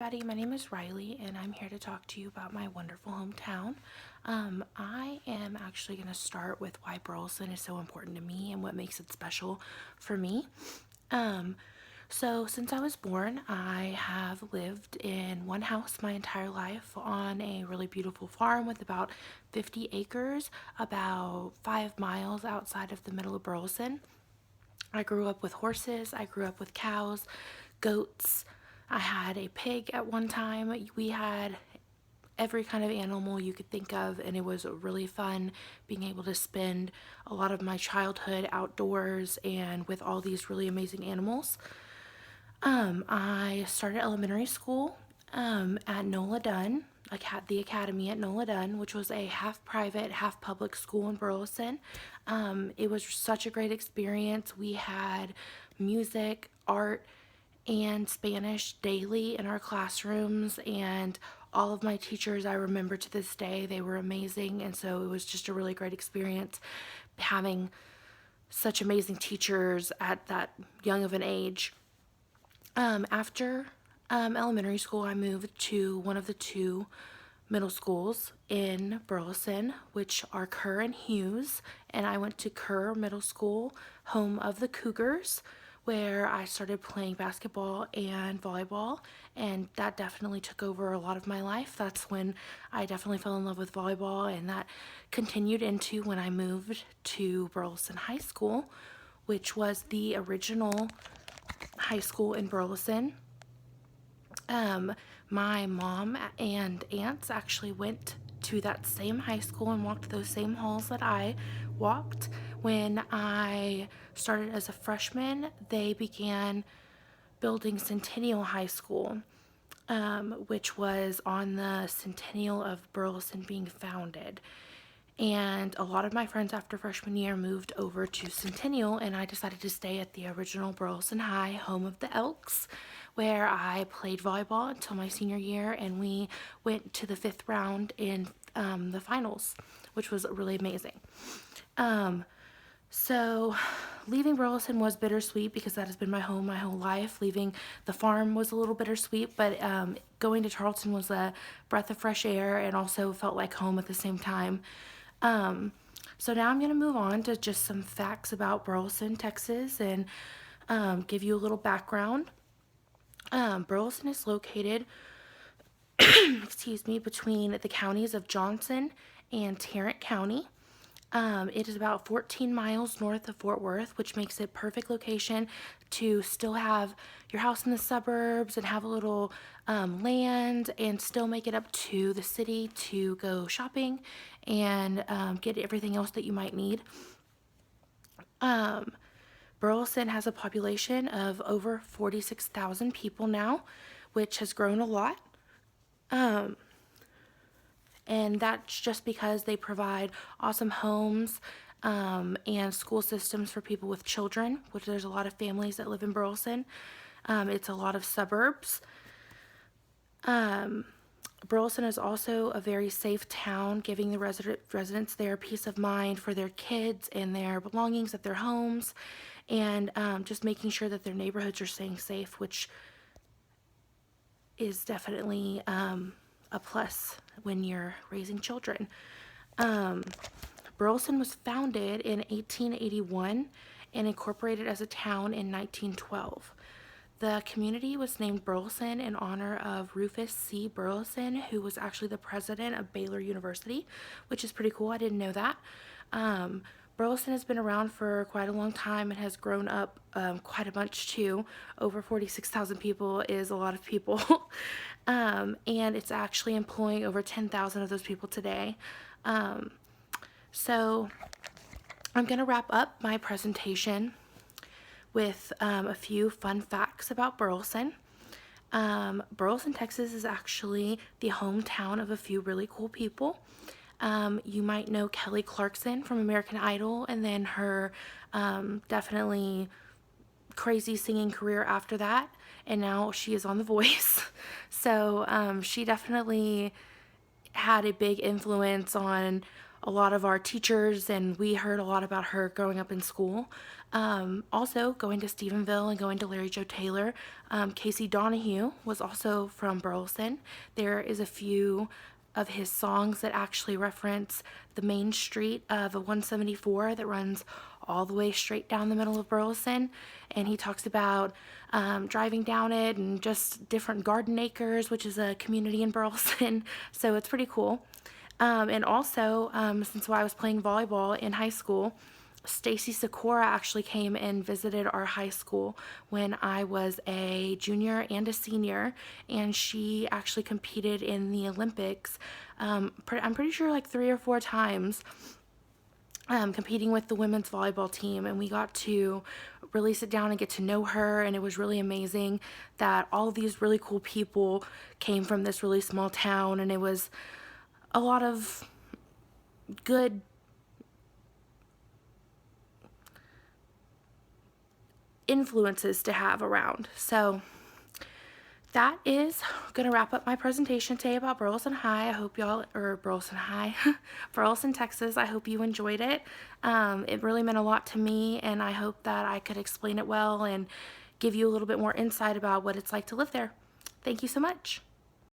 Everybody, my name is Riley and I'm here to talk to you about my wonderful hometown. I am actually going to start with why Burleson is so important to me and what makes it special for me. So since I was born, I have lived in one house my entire life on a really beautiful farm with about 50 acres, about 5 miles outside of the middle of Burleson. I grew up with horses, I grew up with cows, goats. I had a pig at one time. We had every kind of animal you could think of, and it was really fun being able to spend a lot of my childhood outdoors and with all these really amazing animals. I started elementary school at Nola Dunn, like had the academy at Nola Dunn, which was a half private, half public school in Burleson. It was such a great experience. We had music, art, and Spanish daily in our classrooms, and all of my teachers I remember to this day. They were amazing, and so it was just a really great experience having such amazing teachers at that young of an age. After elementary school, I moved to one of the two middle schools in Burleson, which are Kerr and Hughes, and I went to Kerr Middle School, home of the Cougars, where I started playing basketball and volleyball, and that definitely took over a lot of my life. That's when I definitely fell in love with volleyball, and that continued into when I moved to Burleson High School, which was the original high school in Burleson. My mom and aunts actually went to that same high school and walked those same halls that I walked. When I started as a freshman, they began building Centennial High School, which was on the centennial of Burleson being founded. And a lot of my friends after freshman year moved over to Centennial, and I decided to stay at the original Burleson High, home of the Elks, where I played volleyball until my senior year, and we went to the 5th round in the finals, which was really amazing. So leaving Burleson was bittersweet because that has been my home my whole life. Leaving the farm was a little bittersweet, but going to Charleston was a breath of fresh air and also felt like home at the same time. So now I'm going to move on to just some facts about Burleson, Texas, and give you a little background. Burleson is located, excuse me, between the counties of Johnson and Tarrant County. It is about 14 miles north of Fort Worth, which makes it perfect location to still have your house in the suburbs and have a little land and still make it up to the city to go shopping and get everything else that you might need. Burleson has a population of over 46,000 people now, which has grown a lot. And that's just because they provide awesome homes and school systems for people with children, which there's a lot of families that live in Burleson. It's a lot of suburbs. Burleson is also a very safe town, giving the residents there peace of mind for their kids and their belongings at their homes, and just making sure that their neighborhoods are staying safe, which is definitely a plus when you're raising children. Burleson was founded in 1881 and incorporated as a town in 1912. The community was named Burleson in honor of Rufus C. Burleson, who was actually the president of Baylor University, which is pretty cool. I didn't know that. Burleson has been around for quite a long time and has grown up quite a bunch too. Over 46,000 people is a lot of people. And it's actually employing over 10,000 of those people today. So I'm going to wrap up my presentation with a few fun facts about Burleson. Burleson, Texas is actually the hometown of a few really cool people. You might know Kelly Clarkson from American Idol, and then her definitely crazy singing career after that, and now she is on The Voice. So she definitely had a big influence on a lot of our teachers, and we heard a lot about her growing up in school. Also, going to Stephenville and going to Larry Joe Taylor. Casey Donahue was also from Burleson. There is a few of his songs that actually reference the main street of a 174 that runs all the way straight down the middle of Burleson, and he talks about driving down it and just different garden acres, which is a community in Burleson. So it's pretty cool. And also, since I was playing volleyball in high school, Stacy Sikora actually came and visited our high school when I was a junior and a senior, and she actually competed in the Olympics. I'm pretty sure like 3 or 4 times, competing with the women's volleyball team, and we got to really sit down and get to know her, and it was really amazing that all of these really cool people came from this really small town, and it was a lot of good influences to have around. So that is gonna wrap up my presentation today about Burleson High. I hope y'all, or Burleson High, Burleson, Texas. I hope you enjoyed it. It really meant a lot to me, and I hope that I could explain it well and give you a little bit more insight about what it's like to live there. Thank you so much.